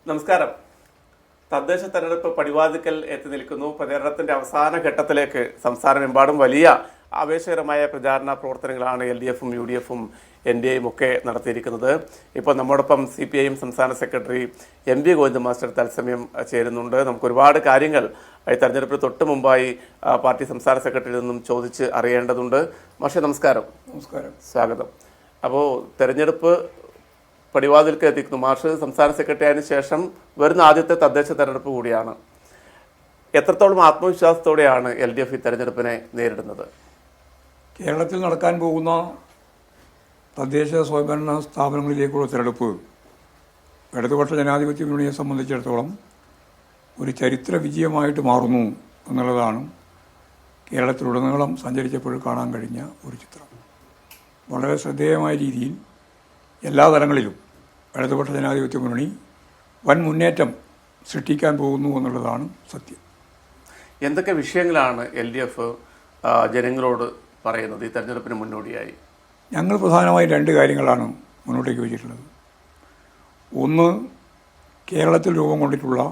നമസ്കാരം. തദ്ദേശ തെരഞ്ഞെടുപ്പ് പടിവാതിക്കൽ എത്തി നിൽക്കുന്നു. പ്രചാരണത്തിന്റെ അവസാന ഘട്ടത്തിലേക്ക് സംസ്ഥാനമെമ്പാടും വലിയ ആവേശകരമായ പ്രചാരണ പ്രവർത്തനങ്ങളാണ് LDFും UDFും NDAയും ഒക്കെ നടത്തിയിരിക്കുന്നത്. ഇപ്പോൾ നമ്മോടൊപ്പം CPIM സംസ്ഥാന സെക്രട്ടറി MV ഗോവിന്ദൻ മാസ്റ്റർ തത്സമയം ചേരുന്നുണ്ട്. നമുക്ക് ഒരുപാട് കാര്യങ്ങൾ ഈ തെരഞ്ഞെടുപ്പിന് തൊട്ട് മുമ്പായി പാർട്ടി സംസ്ഥാന സെക്രട്ടറിയിൽ നിന്നും ചോദിച്ച് അറിയേണ്ടതുണ്ട്. മാഷെ നമസ്കാരം. നമസ്കാരം, സ്വാഗതം. അപ്പോൾ തെരഞ്ഞെടുപ്പ് പടിവാതിൽക്ക് എത്തിക്കുന്നു. മാഷ് സംസ്ഥാന സെക്രട്ടറി ആയതിനു ശേഷം വരുന്ന ആദ്യത്തെ തദ്ദേശ തെരഞ്ഞെടുപ്പ് കൂടിയാണ്. എത്രത്തോളം ആത്മവിശ്വാസത്തോടെയാണ് LDF ഈ തെരഞ്ഞെടുപ്പിനെ നേരിടുന്നത്? കേരളത്തിൽ നടക്കാൻ പോകുന്ന തദ്ദേശ സ്വയംഭരണ സ്ഥാപനങ്ങളിലേക്കുള്ള തെരഞ്ഞെടുപ്പ് ഇടതുപക്ഷ ജനാധിപത്യ മുന്നണിയെ സംബന്ധിച്ചിടത്തോളം ഒരു ചരിത്ര വിജയമായിട്ട് മാറുന്നു എന്നുള്ളതാണ് കേരളത്തിലുടനീളം സഞ്ചരിച്ചപ്പോൾ കാണാൻ കഴിഞ്ഞ ഒരു ചിത്രം. വളരെ ശ്രദ്ധേയമായ രീതിയിൽ എല്ലാ തലങ്ങളിലും ഇടതുപക്ഷ ജനാധിപത്യ മുന്നണി വൻ മുന്നേറ്റം സൃഷ്ടിക്കാൻ പോകുന്നു എന്നുള്ളതാണ് സത്യം. എന്തൊക്കെ വിഷയങ്ങളാണ് LDF ജനങ്ങളോട് പറയുന്നത് ഈ തെരഞ്ഞെടുപ്പിന് മുന്നോടിയായി? ഞങ്ങൾ പ്രധാനമായും രണ്ട് കാര്യങ്ങളാണ് മുന്നോട്ടേക്ക് വെച്ചിട്ടുള്ളത്. ഒന്ന്, കേരളത്തിൽ രൂപം കൊണ്ടിട്ടുള്ള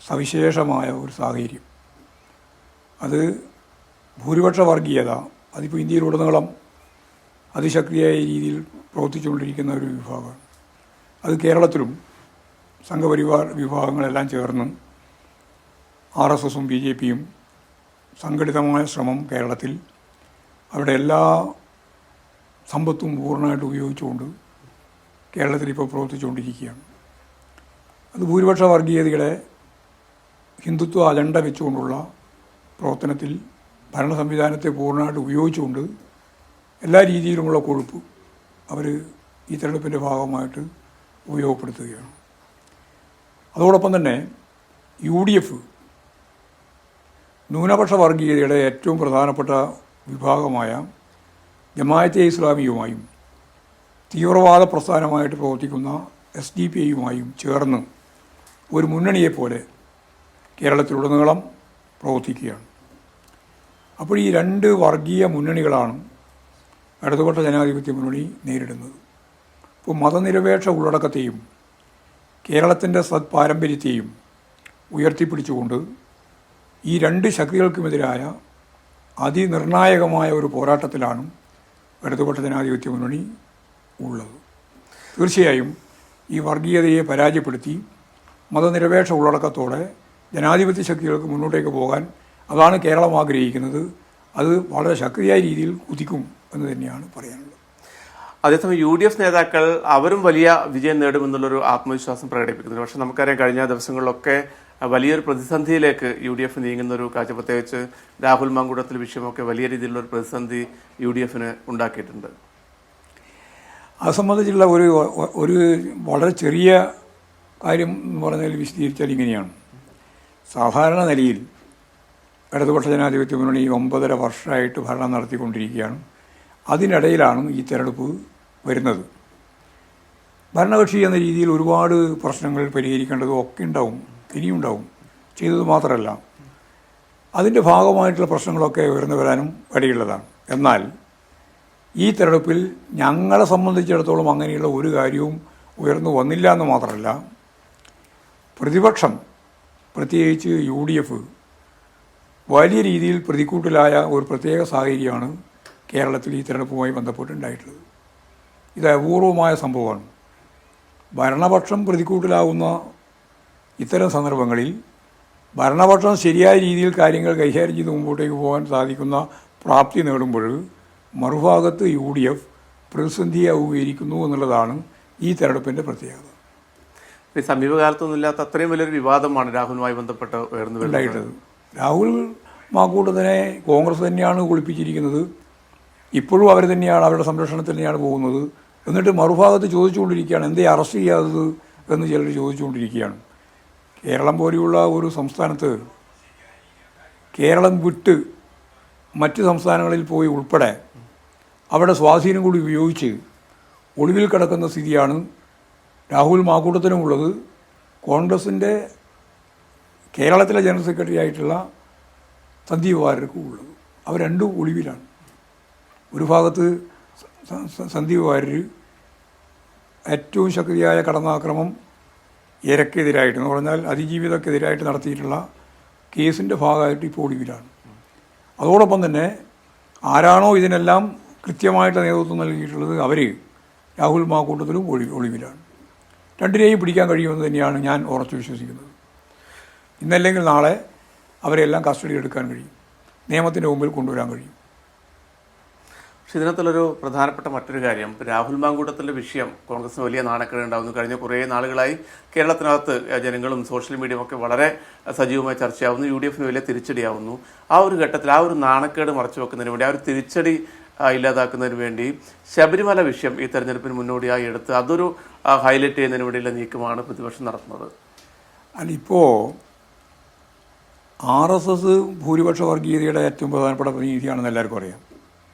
സവിശേഷമായ ഒരു സാഹചര്യം, അത് ഭൂരിപക്ഷ വർഗീയത, അതിപ്പോൾ ഇന്ത്യയിലുടനീളം അതിശക്തിയായ രീതിയിൽ പ്രവർത്തിച്ചുകൊണ്ടിരിക്കുന്ന ഒരു വിഭാഗമാണ്. അത് കേരളത്തിലും സംഘപരിവാർ വിഭാഗങ്ങളെല്ലാം ചേർന്ന് RSSും BJPയും സംഘടിതമായ ശ്രമം കേരളത്തിൽ അവിടെ എല്ലാ സമ്പത്തും പൂർണ്ണമായിട്ട് ഉപയോഗിച്ചുകൊണ്ട് കേരളത്തിൽ ഇപ്പോൾ പ്രവർത്തിച്ചുകൊണ്ടിരിക്കുകയാണ്. അത് ഭൂരിപക്ഷ വർഗീയതയുടെ ഹിന്ദുത്വ അജണ്ട വെച്ചുകൊണ്ടുള്ള പ്രവർത്തനത്തിൽ ഭരണ സംവിധാനത്തെ പൂർണ്ണമായിട്ട് ഉപയോഗിച്ചുകൊണ്ട് എല്ലാ രീതിയിലുമുള്ള കൊഴുപ്പ് അവർ ഈ തെരഞ്ഞെടുപ്പിൻ്റെ ഭാഗമായിട്ട് ഉപയോഗപ്പെടുത്തുകയാണ്. അതോടൊപ്പം തന്നെ UDF ന്യൂനപക്ഷ വർഗീയതയുടെ ഏറ്റവും പ്രധാനപ്പെട്ട വിഭാഗമായ ജമാഅത്തെ ഇസ്ലാമിയുമായും തീവ്രവാദ പ്രസ്ഥാനമായിട്ട് പ്രവർത്തിക്കുന്ന SDPIയുമായും ചേർന്ന് ഒരു മുന്നണിയെപ്പോലെ കേരളത്തിലുടനീളം പ്രവർത്തിക്കുകയാണ്. അപ്പോൾ ഈ രണ്ട് വർഗീയ മുന്നണികളാണ് ഇടതുപക്ഷ ജനാധിപത്യ മുന്നണി നേരിടുന്നത്. ഇപ്പോൾ മതനിരപേക്ഷ ഉള്ളടക്കത്തെയും കേരളത്തിൻ്റെ സത്പാരമ്പര്യത്തെയും ഉയർത്തിപ്പിടിച്ചുകൊണ്ട് ഈ രണ്ട് ശക്തികൾക്കുമെതിരായ അതിനിർണായകമായ ഒരു പോരാട്ടത്തിലാണ് ഇടതുപക്ഷ ജനാധിപത്യ മുന്നണി ഉള്ളത്. തീർച്ചയായും ഈ വർഗീയതയെ പരാജയപ്പെടുത്തി മതനിരപേക്ഷ ഉള്ളടക്കത്തോടെ ജനാധിപത്യ ശക്തികൾക്ക് മുന്നോട്ടേക്ക് പോകാൻ അതാണ് കേരളം ആഗ്രഹിക്കുന്നത്. അത് വളരെ ശക്തിയായ രീതിയിൽ കുതിക്കും എന്ന് തന്നെയാണ് പറയാനുള്ളത്. അതേസമയം UDF നേതാക്കൾ അവരും വലിയ വിജയം നേടുമെന്നുള്ളൊരു ആത്മവിശ്വാസം പ്രകടിപ്പിക്കുന്നു. പക്ഷെ നമുക്കറിയാം, കഴിഞ്ഞ ദിവസങ്ങളിലൊക്കെ വലിയൊരു പ്രതിസന്ധിയിലേക്ക് UDF നീങ്ങുന്നൊരു കാഴ്ച, പ്രത്യേകിച്ച് രാഹുൽ മാങ്കൂട്ടത്തിൽ വിഷയമൊക്കെ വലിയ രീതിയിലുള്ളൊരു പ്രതിസന്ധി UDFന് ഉണ്ടാക്കിയിട്ടുണ്ട്. അത് സംബന്ധിച്ചുള്ള ഒരു വളരെ ചെറിയ കാര്യം എന്ന് പറഞ്ഞാൽ വിശദീകരിച്ചാൽ ഇങ്ങനെയാണ്. സാധാരണ നിലയിൽ ഇടതുപക്ഷ ജനാധിപത്യ മുന്നണി 9.5 വർഷമായിട്ട് ഭരണം നടത്തിക്കൊണ്ടിരിക്കുകയാണ്. അതിനിടയിലാണ് ഈ തെരഞ്ഞെടുപ്പ് വരുന്നത്. ഭരണകക്ഷി എന്ന രീതിയിൽ ഒരുപാട് പ്രശ്നങ്ങൾ പരിഹരിക്കേണ്ടതും ഒക്കെ ഉണ്ടാവും, ഇനിയുണ്ടാവും. ചെയ്തത് മാത്രമല്ല, അതിൻ്റെ ഭാഗമായിട്ടുള്ള പ്രശ്നങ്ങളൊക്കെ ഉയർന്നു വരാനും ഇടയുള്ളതാണ്. എന്നാൽ ഈ തെരഞ്ഞെടുപ്പിൽ ഞങ്ങളെ സംബന്ധിച്ചിടത്തോളം അങ്ങനെയുള്ള ഒരു കാര്യവും ഉയർന്നു വന്നില്ല എന്ന് മാത്രമല്ല, പ്രതിപക്ഷം പ്രത്യേകിച്ച് UDF വലിയ രീതിയിൽ പ്രതിക്കൂട്ടിലായ ഒരു പ്രത്യേക സാഹചര്യമാണ് കേരളത്തിൽ ഈ തെരഞ്ഞെടുപ്പുമായി ബന്ധപ്പെട്ടുണ്ടായിട്ടുള്ളത്. ഇത് അപൂർവമായ സംഭവമാണ്. ഭരണപക്ഷം പ്രതിക്കൂട്ടിലാവുന്ന ഇത്തരം സന്ദർഭങ്ങളിൽ ഭരണപക്ഷം ശരിയായ രീതിയിൽ കാര്യങ്ങൾ കൈകാര്യം ചെയ്ത് മുമ്പോട്ടേക്ക് പോകാൻ സാധിക്കുന്ന പ്രാപ്തി നേടുമ്പോൾ മറുഭാഗത്ത് UDF പ്രതിസന്ധിയെ അഭിമുഖീകരിക്കുന്നു എന്നുള്ളതാണ് ഈ തെരഞ്ഞെടുപ്പിൻ്റെ പ്രത്യേകത. സമീപകാലത്തൊന്നും ഇല്ലാത്ത അത്രയും വലിയൊരു വിവാദമാണ് രാഹുലുമായി ബന്ധപ്പെട്ട് ഉയർന്നുണ്ടായിട്ടത്. രാഹുൽ മാങ്കൂട്ടത്തിനെ കോൺഗ്രസ് തന്നെയാണ് ഒളിപ്പിച്ചിരിക്കുന്നത്. ഇപ്പോഴും അവർ തന്നെയാണ്, അവരുടെ സംരക്ഷണത്തിൽ തന്നെയാണ് പോകുന്നത്. എന്നിട്ട് മറുഭാഗത്ത് ചോദിച്ചുകൊണ്ടിരിക്കുകയാണ്, എന്തേ അറസ്റ്റ് ചെയ്യാത്തത് എന്ന് ചിലർ ചോദിച്ചുകൊണ്ടിരിക്കുകയാണ്. കേരളം പോലെയുള്ള ഒരു സംസ്ഥാനത്ത് കേരളം വിട്ട് മറ്റ് സംസ്ഥാനങ്ങളിൽ പോയി ഉൾപ്പെടെ അവിടെ സ്വാധീനം കൂടി ഉപയോഗിച്ച് ഒളിവിൽ കിടക്കുന്ന സ്ഥിതിയാണ് രാഹുൽ മാങ്കൂട്ടത്തിനുമുള്ളത്. കോൺഗ്രസിൻ്റെ കേരളത്തിലെ ജനറൽ സെക്രട്ടറി ആയിട്ടുള്ള സന്ദീപ് വാര്യർക്കും ഉള്ളത്. അവർ രണ്ടും ഒളിവിലാണ്. ഒരു ഭാഗത്ത് സന്ദീപ് വാര്യർ ഏറ്റവും ശക്തിയായ കടന്നാക്രമം ഇരക്കെതിരായിട്ട് എന്ന് പറഞ്ഞാൽ അതിജീവിതക്കെതിരായിട്ട് നടത്തിയിട്ടുള്ള കേസിൻ്റെ ഭാഗമായിട്ട് ഇപ്പോൾ ഒളിവിലാണ്. അതോടൊപ്പം തന്നെ ആരാണോ ഇതിനെല്ലാം കൃത്യമായിട്ട് നേതൃത്വം നൽകിയിട്ടുള്ളത് അവർ രാഹുൽ മാക്കൂട്ടത്തിലും ഒളിവിലാണ്. രണ്ടിനെയും പിടിക്കാൻ കഴിയുമെന്ന് തന്നെയാണ് ഞാൻ ഉറച്ചു വിശ്വസിക്കുന്നത്. ഇന്നല്ലെങ്കിൽ നാളെ അവരെല്ലാം കസ്റ്റഡി എടുക്കാൻ കഴിയും, നിയമത്തിൻ്റെ മുമ്പിൽ കൊണ്ടുവരാൻ കഴിയും. പക്ഷെ ഇതിനകത്തുള്ളൊരു പ്രധാനപ്പെട്ട മറ്റൊരു കാര്യം, രാഹുൽ മാങ്കൂട്ടത്തിൻ്റെ വിഷയം കോൺഗ്രസിന് വലിയ നാണക്കേട് ഉണ്ടാകുന്നു. കഴിഞ്ഞ കുറേ നാളുകളായി കേരളത്തിനകത്ത് ജനങ്ങളും സോഷ്യൽ മീഡിയയും ഒക്കെ വളരെ സജീവമായി ചർച്ചയാവുന്നു. UDF വലിയ തിരിച്ചടിയാവുന്നു. ആ ഒരു ഘട്ടത്തിൽ ആ ഒരു നാണക്കേട് മറച്ചു വെക്കുന്നതിന് വേണ്ടി, ആ ഒരു തിരിച്ചടി ഇല്ലാതാക്കുന്നതിന് വേണ്ടി ശബരിമല വിഷയം ഈ തെരഞ്ഞെടുപ്പിന് മുന്നോടിയായി എടുത്ത് അതൊരു ഹൈലൈറ്റ് ചെയ്യുന്നതിന് വേണ്ടിയുള്ള നീക്കമാണ് പ്രതിപക്ഷം നടത്തുന്നത്. അതിപ്പോൾ RSS ഭൂരിപക്ഷ വർഗീയതയുടെ ഏറ്റവും പ്രധാനപ്പെട്ട പ്രതിനിധിയാണെന്ന് എല്ലാവർക്കും അറിയാം.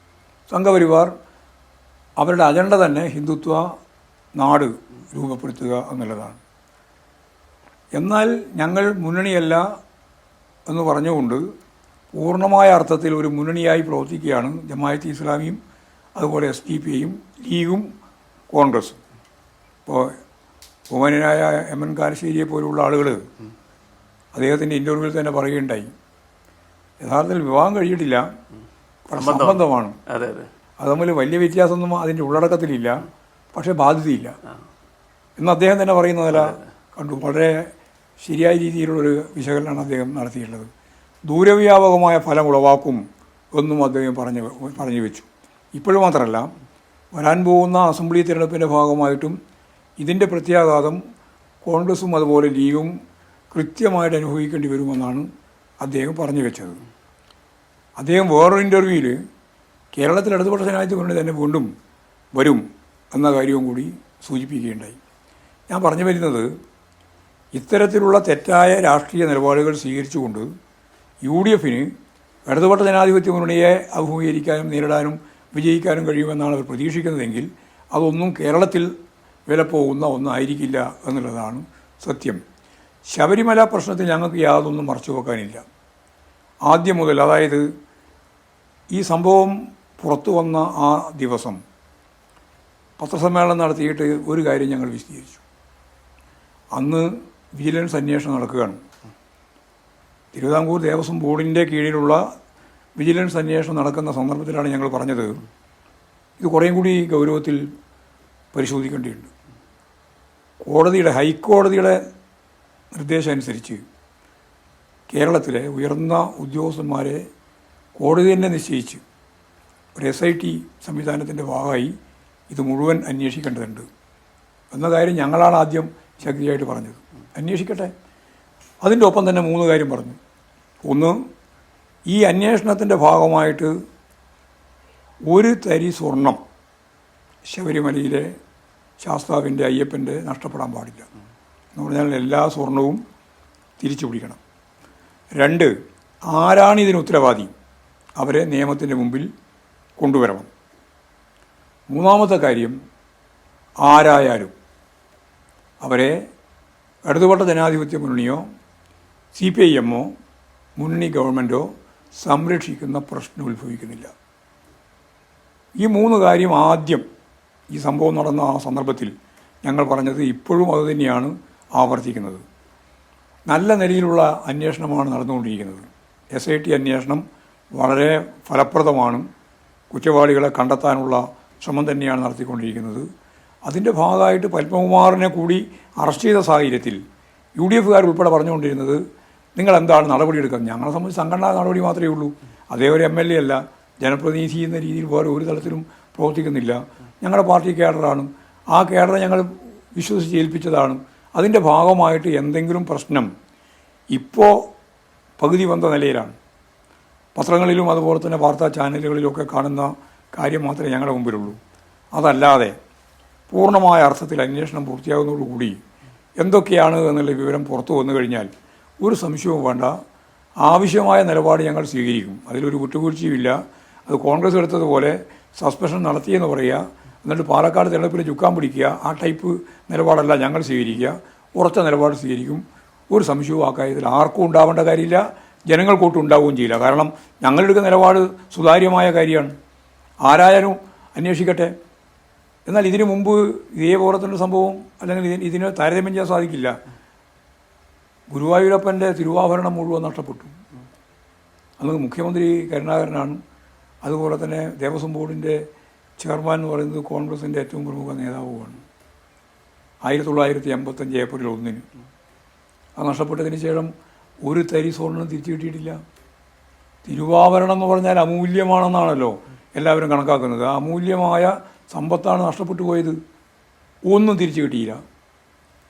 സംഘപരിവാർ അവരുടെ അജണ്ട തന്നെ ഹിന്ദുത്വ നാട് രൂപപ്പെടുത്തുക എന്നുള്ളതാണ്. എന്നാൽ ഞങ്ങൾ മുന്നണിയല്ല എന്ന് പറഞ്ഞുകൊണ്ട് പൂർണ്ണമായ അർത്ഥത്തിൽ ഒരു മുന്നണിയായി പ്രവർത്തിക്കുകയാണ് ജമാഅത്തെ ഇസ്ലാമിയും അതുപോലെ SDPയും ലീഗും കോൺഗ്രസും. ഇപ്പോൾ ബഹുമാന്യനായ MN കാരശ്ശേരിയെ പോലുള്ള ആളുകൾ അദ്ദേഹത്തിൻ്റെ ഇൻ്റർവ്യൂവിൽ തന്നെ പറയുകയുണ്ടായി, യഥാർത്ഥത്തിൽ വിവാഹം കഴിച്ചിട്ടില്ല, സംബന്ധമാണ്. അത് തമ്മിൽ വലിയ വ്യത്യാസമൊന്നും അതിൻ്റെ ഉള്ളടക്കത്തിലില്ല, പക്ഷേ ബാധ്യതയില്ല എന്ന് അദ്ദേഹം തന്നെ പറയുന്നതല്ല കണ്ടു. വളരെ ശരിയായ രീതിയിലുള്ളൊരു വിശകലനമാണ് അദ്ദേഹം നടത്തിയിട്ടുള്ളത്. ദൂരവ്യാപകമായ ഫലം ഉളവാക്കും എന്നും അദ്ദേഹം പറഞ്ഞു വെച്ചു. ഇപ്പോഴും മാത്രമല്ല, വരാൻ പോകുന്ന അസംബ്ലി തിരഞ്ഞെടുപ്പിൻ്റെ ഭാഗമായിട്ടും ഇതിൻ്റെ പ്രത്യാഘാതം കോൺഗ്രസും അതുപോലെ ലീഗും കൃത്യമായിട്ട് അനുഭവിക്കേണ്ടി വരുമെന്നാണ് അദ്ദേഹം പറഞ്ഞു വെച്ചത്. അദ്ദേഹം വേറൊരു ഇൻ്റർവ്യൂവിൽ കേരളത്തിൽ ഇടതുപക്ഷ ജനാധിപത്യ മുന്നണി തന്നെ വീണ്ടും വരും എന്ന കാര്യവും കൂടി സൂചിപ്പിക്കുകയുണ്ടായി. ഞാൻ പറഞ്ഞു വരുന്നത്, ഇത്തരത്തിലുള്ള തെറ്റായ രാഷ്ട്രീയ നിലപാടുകൾ സ്വീകരിച്ചുകൊണ്ട് UDFന് ഇടതുപക്ഷ ജനാധിപത്യ മുന്നണിയെ അഭിമുഖീകരിക്കാനും നേരിടാനും വിജയിക്കാനും കഴിയുമെന്നാണ് അവർ പ്രതീക്ഷിക്കുന്നതെങ്കിൽ അതൊന്നും കേരളത്തിൽ വിലപ്പോകുന്ന ഒന്നായിരിക്കില്ല എന്നുള്ളതാണ് സത്യം. ശബരിമല പ്രശ്നത്തിൽ ഞങ്ങൾക്ക് യാതൊന്നും മറച്ചു വെക്കാനില്ല. ആദ്യം മുതൽ, അതായത് ഈ സംഭവം പുറത്തു വന്ന ആ ദിവസം പത്രസമ്മേളനം നടത്തിയിട്ട് ഒരു കാര്യം ഞങ്ങൾ വിശദീകരിച്ചു. അന്ന് വിജിലൻസ് അന്വേഷണം നടക്കുകയാണ്. തിരുവിതാംകൂർ ദേവസ്വം ബോർഡിൻ്റെ കീഴിലുള്ള വിജിലൻസ് അന്വേഷണം നടക്കുന്ന സന്ദർഭത്തിലാണ് ഞങ്ങൾ പറഞ്ഞത്, ഇത് കുറേയും കൂടി ഗൗരവത്തിൽ പരിശോധിക്കേണ്ടിയുണ്ട്. ഹൈക്കോടതിയുടെ നിർദ്ദേശം അനുസരിച്ച് കേരളത്തിലെ ഉയർന്ന ഉദ്യോഗസ്ഥന്മാരെ കോടതി തന്നെ നിശ്ചയിച്ച് ഒരു SIT സംവിധാനത്തിൻ്റെ ഭാഗമായി ഇത് മുഴുവൻ അന്വേഷിക്കേണ്ടതുണ്ട് എന്ന കാര്യം ഞങ്ങളാണ് ആദ്യം ശക്തിയായിട്ട് പറഞ്ഞത്. അന്വേഷിക്കട്ടെ. അതിൻ്റെ ഒപ്പം തന്നെ 3 കാര്യം പറഞ്ഞു. ഒന്ന്, ഈ അന്വേഷണത്തിൻ്റെ ഭാഗമായിട്ട് ഒരു തരി സ്വർണം ശബരിമലയിലെ ശാസ്താവിൻ്റെ അയ്യപ്പൻ്റെ നഷ്ടപ്പെടാൻ പാടില്ല എന്ന് പറഞ്ഞാൽ എല്ലാ സ്വർണവും തിരിച്ചു പിടിക്കണം. 2, ആരാണിതിന് ഉത്തരവാദി അവരെ നിയമത്തിൻ്റെ മുമ്പിൽ കൊണ്ടുവരണം. 3-ാമത്തെ കാര്യം, ആരായാലും അവരെ ഇടതുപക്ഷ ജനാധിപത്യ മുന്നണിയോ CPIMോ മുന്നണി ഗവൺമെൻറ്റോ സംരക്ഷിക്കുന്ന പ്രശ്നം ഉത്ഭവിക്കുന്നില്ല. ഈ 3 കാര്യം ആദ്യം ഈ സംഭവം നടന്ന ആ സന്ദർഭത്തിൽ ഞങ്ങൾ പറഞ്ഞത് ഇപ്പോഴും അതുതന്നെയാണ് ആവർത്തിക്കുന്നത്. നല്ല നിലയിലുള്ള അന്വേഷണമാണ് നടന്നുകൊണ്ടിരിക്കുന്നത്. SIT അന്വേഷണം വളരെ ഫലപ്രദമാണ്. കുറ്റവാളികളെ കണ്ടെത്താനുള്ള ശ്രമം തന്നെയാണ് നടത്തിക്കൊണ്ടിരിക്കുന്നത്. അതിൻ്റെ ഭാഗമായിട്ട് പത്മകുമാറിനെ കൂടി അറസ്റ്റ് ചെയ്ത സാഹചര്യത്തിൽ UDFകാർ ഉൾപ്പെടെ പറഞ്ഞുകൊണ്ടിരുന്നത്, നിങ്ങൾ എന്താണ് നടപടിയെടുക്കുക? ഞങ്ങളെ സംബന്ധിച്ച് സംഘടനാ നടപടി മാത്രമേ ഉള്ളൂ. അതേ ഒരു MLA അല്ല, ജനപ്രതിനിധി എന്ന രീതിയിൽ വേറെ ഒരു തലത്തിലും പ്രവർത്തിക്കുന്നില്ല. ഞങ്ങളുടെ പാർട്ടി കേഡറാണ്. ആ കേഡറെ ഞങ്ങൾ വിശ്വസിച്ച് ഏൽപ്പിച്ചതാണ്. അതിൻ്റെ ഭാഗമായിട്ട് എന്തെങ്കിലും പ്രശ്നം ഇപ്പോൾ പകുതി വന്ന നിലയിലാണ്. പത്രങ്ങളിലും അതുപോലെ തന്നെ വാർത്താ ചാനലുകളിലൊക്കെ കാണുന്ന കാര്യം മാത്രമേ ഞങ്ങളുടെ മുമ്പിലുള്ളൂ. അതല്ലാതെ പൂർണ്ണമായ അർത്ഥത്തിൽ അന്വേഷണം പൂർത്തിയാകുന്നതോടുകൂടി എന്തൊക്കെയാണ് എന്നുള്ള വിവരം പുറത്തു വന്നു കഴിഞ്ഞാൽ ഒരു സംശയവും വേണ്ട, ആവശ്യമായ നിലപാട് ഞങ്ങൾ സ്വീകരിക്കും. അതിലൊരു കുറ്റവീഴ്ചയുമില്ല. അത് കോൺഗ്രസ് എടുത്തതുപോലെ സസ്പെൻഷൻ നടത്തിയെന്ന് പറയുക, എന്നിട്ട് പാലക്കാട് തെരഞ്ഞെടുപ്പിൽ ചുക്കാൻ പിടിക്കുക, ആ ടൈപ്പ് നിലപാടല്ല ഞങ്ങൾ സ്വീകരിക്കുക. ഉറച്ച നിലപാട് സ്വീകരിക്കും. ഒരു സംശയവും ആ കാര്യത്തിൽ ആർക്കും ഉണ്ടാവേണ്ട കാര്യമില്ല, ജനങ്ങൾക്കൊട്ടും ഉണ്ടാവുകയും ചെയ്യില്ല. കാരണം ഞങ്ങളെടുക്കുന്ന നിലപാട് സുതാര്യമായ കാര്യമാണ്. ആരായാലും അന്വേഷിക്കട്ടെ. എന്നാൽ ഇതിനു മുമ്പ് ഇതേപോലെ തന്നെ സംഭവം അല്ലെങ്കിൽ ഇതിന് താരതമ്യം ചെയ്യാൻ സാധിക്കില്ല. ഗുരുവായൂരപ്പൻ്റെ തിരുവാഭരണം മുഴുവൻ നഷ്ടപ്പെട്ടു. അന്ന് മുഖ്യമന്ത്രി കരുണാകരനാണ്. അതുപോലെ തന്നെ ദേവസ്വം ബോർഡിൻ്റെ ചെയർമാൻ എന്ന് പറയുന്നത് കോൺഗ്രസിൻ്റെ ഏറ്റവും പ്രമുഖ നേതാവുമാണ്. 1985 ഏപ്രിൽ 1 അത് നഷ്ടപ്പെട്ടതിന് ശേഷം ഒരു തരി സ്വർണ്ണം തിരിച്ചു കിട്ടിയിട്ടില്ല. തിരുവാഭരണം എന്ന് പറഞ്ഞാൽ അമൂല്യമാണെന്നാണല്ലോ എല്ലാവരും കണക്കാക്കുന്നത്. ആ അമൂല്യമായ സമ്പത്താണ് നഷ്ടപ്പെട്ടു പോയത്. ഒന്നും തിരിച്ചു കിട്ടിയില്ല.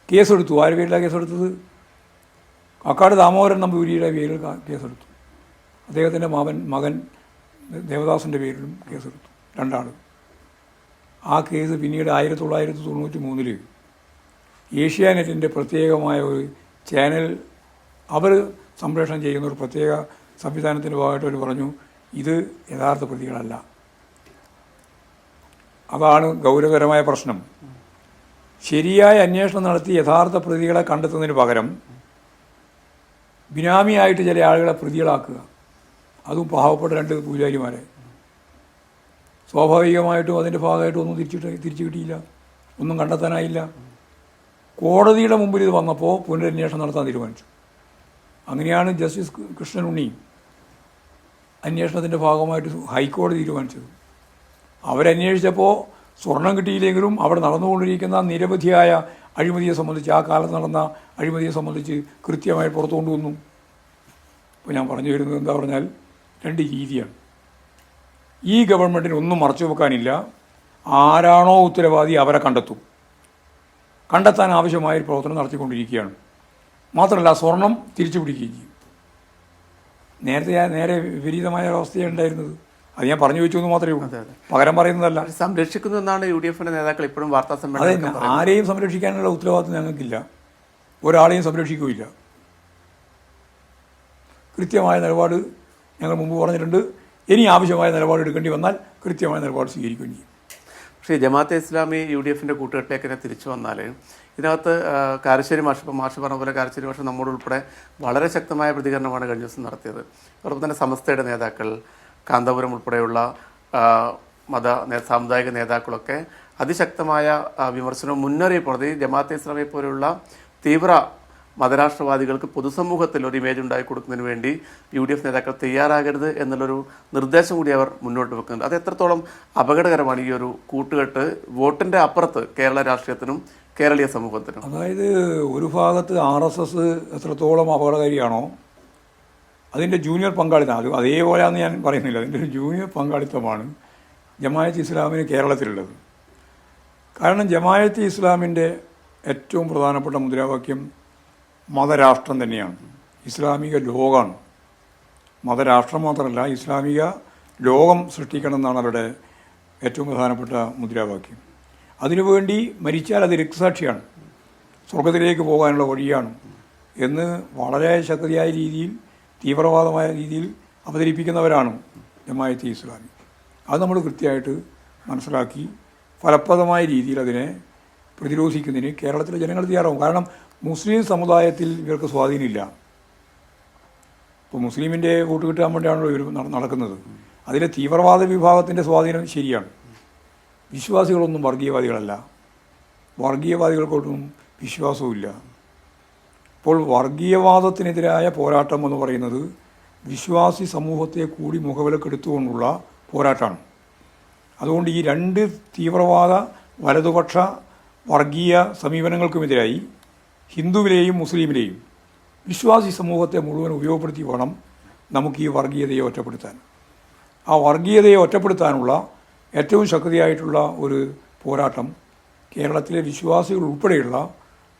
കേസെടുത്തു. ആരുടെ പേരിലാണ് കേസെടുത്തത്? കക്കാട് ദാമോദരൻ നമ്പൂതിരിയുടെ പേരിൽ കേസെടുത്തു. അദ്ദേഹത്തിൻ്റെ മകൻ ദേവദാസിൻ്റെ പേരിലും കേസെടുത്തു. 2 ആൾ. ആ കേസ് പിന്നീട് 1993 ഏഷ്യാനെറ്റിൻ്റെ പ്രത്യേകമായ ഒരു ചാനൽ അവർ സംപ്രേഷണം ചെയ്യുന്ന ഒരു പ്രത്യേക സംവിധാനത്തിൻ്റെ ഭാഗമായിട്ട് അവർ പറഞ്ഞു, ഇത് യഥാർത്ഥ പ്രതികളല്ല. അതാണ് ഗൗരവകരമായ പ്രശ്നം. ശരിയായ അന്വേഷണം നടത്തി യഥാർത്ഥ പ്രതികളെ കണ്ടെത്തുന്നതിന് പകരം ബിനാമിയായിട്ട് ചില ആളുകളെ പ്രതികളാക്കുക, അതും പാവപ്പെട്ട 2 പൂജാരിമാരെ. സ്വാഭാവികമായിട്ടും അതിൻ്റെ ഭാഗമായിട്ടും ഒന്നും തിരിച്ചു കിട്ടിയില്ല, ഒന്നും കണ്ടെത്താനായില്ല. കോടതിയുടെ മുമ്പിൽ ഇത് വന്നപ്പോൾ പുനരന്വേഷണം നടത്താൻ തീരുമാനിച്ചു. അങ്ങനെയാണ് ജസ്റ്റിസ് കൃഷ്ണൻ ഉണ്ണി അന്വേഷണത്തിൻ്റെ ഭാഗമായിട്ട് ഹൈക്കോടതി തീരുമാനിച്ചത്. അവരന്വേഷിച്ചപ്പോൾ സ്വർണം കിട്ടിയില്ലെങ്കിലും അവിടെ നടന്നുകൊണ്ടിരിക്കുന്ന നിരവധിയായ അഴിമതിയെ സംബന്ധിച്ച്, ആ കാലത്ത് നടന്ന അഴിമതിയെ സംബന്ധിച്ച് കൃത്യമായി പുറത്തു കൊണ്ടുവന്നു. ഇപ്പോൾ ഞാൻ പറഞ്ഞു വരുന്നത് എന്താ പറഞ്ഞാൽ 2 രീതിയാണ്. ഈ ഗവൺമെൻറ്റിന് ഒന്നും മറച്ചു വെക്കാനില്ല. ആരാണോ ഉത്തരവാദി അവരെ കണ്ടെത്താൻ ആവശ്യമായ പ്രവർത്തനം നടത്തിക്കൊണ്ടിരിക്കുകയാണ്. മാത്രമല്ല സ്വർണം തിരിച്ചു പിടിക്കുകയും ചെയ്യും. നേരെ വിപരീതമായ അവസ്ഥയാണ് ഉണ്ടായിരുന്നത്. അത് ഞാൻ പറഞ്ഞു വെച്ചു എന്ന് മാത്രമേ ഉള്ളൂ, പകരം പറയുന്നതല്ല. സംരക്ഷിക്കുന്നു എന്നാണ് UDFന്റെ നേതാക്കൾ ഇപ്പോഴും വാർത്താ അതെ, സമ്മേളനം. ആരെയും സംരക്ഷിക്കാനുള്ള ഉത്തരവാദിത്വം ഞങ്ങൾക്കില്ല. ഒരാളെയും സംരക്ഷിക്കുകയില്ല. കൃത്യമായ നിലപാട് ഞങ്ങൾ മുമ്പ് പറഞ്ഞിട്ടുണ്ട്. ഇനി ആവശ്യമായ നിലപാട് എടുക്കേണ്ടി വന്നാൽ കൃത്യമായ നിലപാട് സ്വീകരിക്കുകയും ചെയ്യും. പക്ഷേ ജമാഅത്തെ ഇസ്ലാമി UDFന്റെ കൂട്ടുകെട്ടിലേക്ക് തന്നെ തിരിച്ചു വന്നാൽ ഇതിനകത്ത് കാരശ്ശേരി മാഷ്, ഇപ്പോൾ മാഷ് പറഞ്ഞ പോലെ കാരശ്ശേരി മാഷ് നമ്മോട് ഉൾപ്പെടെ വളരെ ശക്തമായ പ്രതികരണമാണ് കഴിഞ്ഞ ദിവസം നടത്തിയത്. അതോടൊപ്പം തന്നെ സമസ്തയുടെ നേതാക്കൾ, കാന്തപുരം ഉൾപ്പെടെയുള്ള സാമുദായിക നേതാക്കളൊക്കെ അതിശക്തമായ വിമർശനവും മുന്നറിയിപ്പുള്ളത് ഈ ജമാഅത്തെ ഇസ്ലാമിയെ പോലെയുള്ള തീവ്ര മതരാഷ്ട്രവാദികൾക്ക് പൊതുസമൂഹത്തിൽ ഒരു ഇമേജ് ഉണ്ടാക്കി കൊടുക്കുന്നതിന് വേണ്ടി UDF നേതാക്കൾ തയ്യാറാകരുത് എന്നുള്ളൊരു നിർദ്ദേശം കൂടി അവർ മുന്നോട്ട് വെക്കുന്നുണ്ട്. അത് എത്രത്തോളം അപകടകരമാണ് ഈ ഒരു കൂട്ടുകെട്ട് വോട്ടിൻ്റെ അപ്പുറത്ത് കേരള രാഷ്ട്രീയത്തിനും കേരളീയ സമൂഹത്തിനും? അതായത് ഒരു ഭാഗത്ത് RSS എത്രത്തോളം അപകടകാരിയാണോ അതിൻ്റെ ജൂനിയർ പങ്കാളിത്തം, അത് അതേപോലെയാണെന്ന് ഞാൻ പറയുന്നില്ല, അതിൻ്റെ ഒരു ജൂനിയർ പങ്കാളിത്തമാണ് ജമാഅത്ത് ഇസ്ലാമിന് കേരളത്തിലുള്ളത്. കാരണം ജമാഅത്ത് ഇസ്ലാമിൻ്റെ ഏറ്റവും പ്രധാനപ്പെട്ട മുദ്രാവാക്യം മതരാഷ്ട്രം തന്നെയാണ്. ഇസ്ലാമിക ലോകമാണ്. മതരാഷ്ട്രം മാത്രമല്ല, ഇസ്ലാമിക ലോകം സൃഷ്ടിക്കണം എന്നാണ് അവരുടെ ഏറ്റവും പ്രധാനപ്പെട്ട മുദ്രാവാക്യം. അതിനുവേണ്ടി മരിച്ചാൽ അത് രക്തസാക്ഷിയാണ്, സ്വർഗത്തിലേക്ക് പോകാനുള്ള വഴിയാണ് എന്ന് വളരെ ശക്തിയായ രീതിയിൽ, തീവ്രവാദമായ രീതിയിൽ അവതരിപ്പിക്കുന്നവരാണ് ജമാഅത്തെ ഇസ്ലാമി. അത് നമ്മൾ കൃത്യമായിട്ട് മനസ്സിലാക്കി ഫലപ്രദമായ രീതിയിൽ അതിനെ പ്രതിരോധിക്കുന്നതിന് കേരളത്തിലെ ജനങ്ങൾ തയ്യാറാവും. കാരണം മുസ്ലിം സമുദായത്തിൽ ഇവർക്ക് സ്വാധീനമില്ല. ഇപ്പോൾ മുസ്ലിമിൻ്റെ വോട്ട് കിട്ടാൻ വേണ്ടിയാണല്ലോ ഇവർ നടക്കുന്നത്. അതിലെ തീവ്രവാദ വിഭാഗത്തിൻ്റെ സ്വാധീനം ശരിയാണ്. വിശ്വാസികളൊന്നും വർഗീയവാദികളല്ല, വർഗീയവാദികൾക്കൊന്നും വിശ്വാസവുമില്ല. ഇപ്പോൾ വർഗീയവാദത്തിനെതിരായ പോരാട്ടം എന്ന് പറയുന്നത് വിശ്വാസി സമൂഹത്തെ കൂടി മുഖവിലക്കെടുത്തുകൊണ്ടുള്ള പോരാട്ടമാണ്. അതുകൊണ്ട് ഈ 2 തീവ്രവാദ വലതുപക്ഷ വർഗീയ സമീപനങ്ങൾക്കുമെതിരായി ഹിന്ദുവിലെയും മുസ്ലിമിലെയും വിശ്വാസി സമൂഹത്തെ മുഴുവൻ ഉപയോഗപ്പെടുത്തി വേണം നമുക്ക് ഈ വർഗീയതയെ ഒറ്റപ്പെടുത്താൻ. ആ വർഗീയതയെ ഒറ്റപ്പെടുത്താനുള്ള ഏറ്റവും ശക്തിയായിട്ടുള്ള ഒരു പോരാട്ടം കേരളത്തിലെ വിശ്വാസികൾ ഉൾപ്പെടെയുള്ള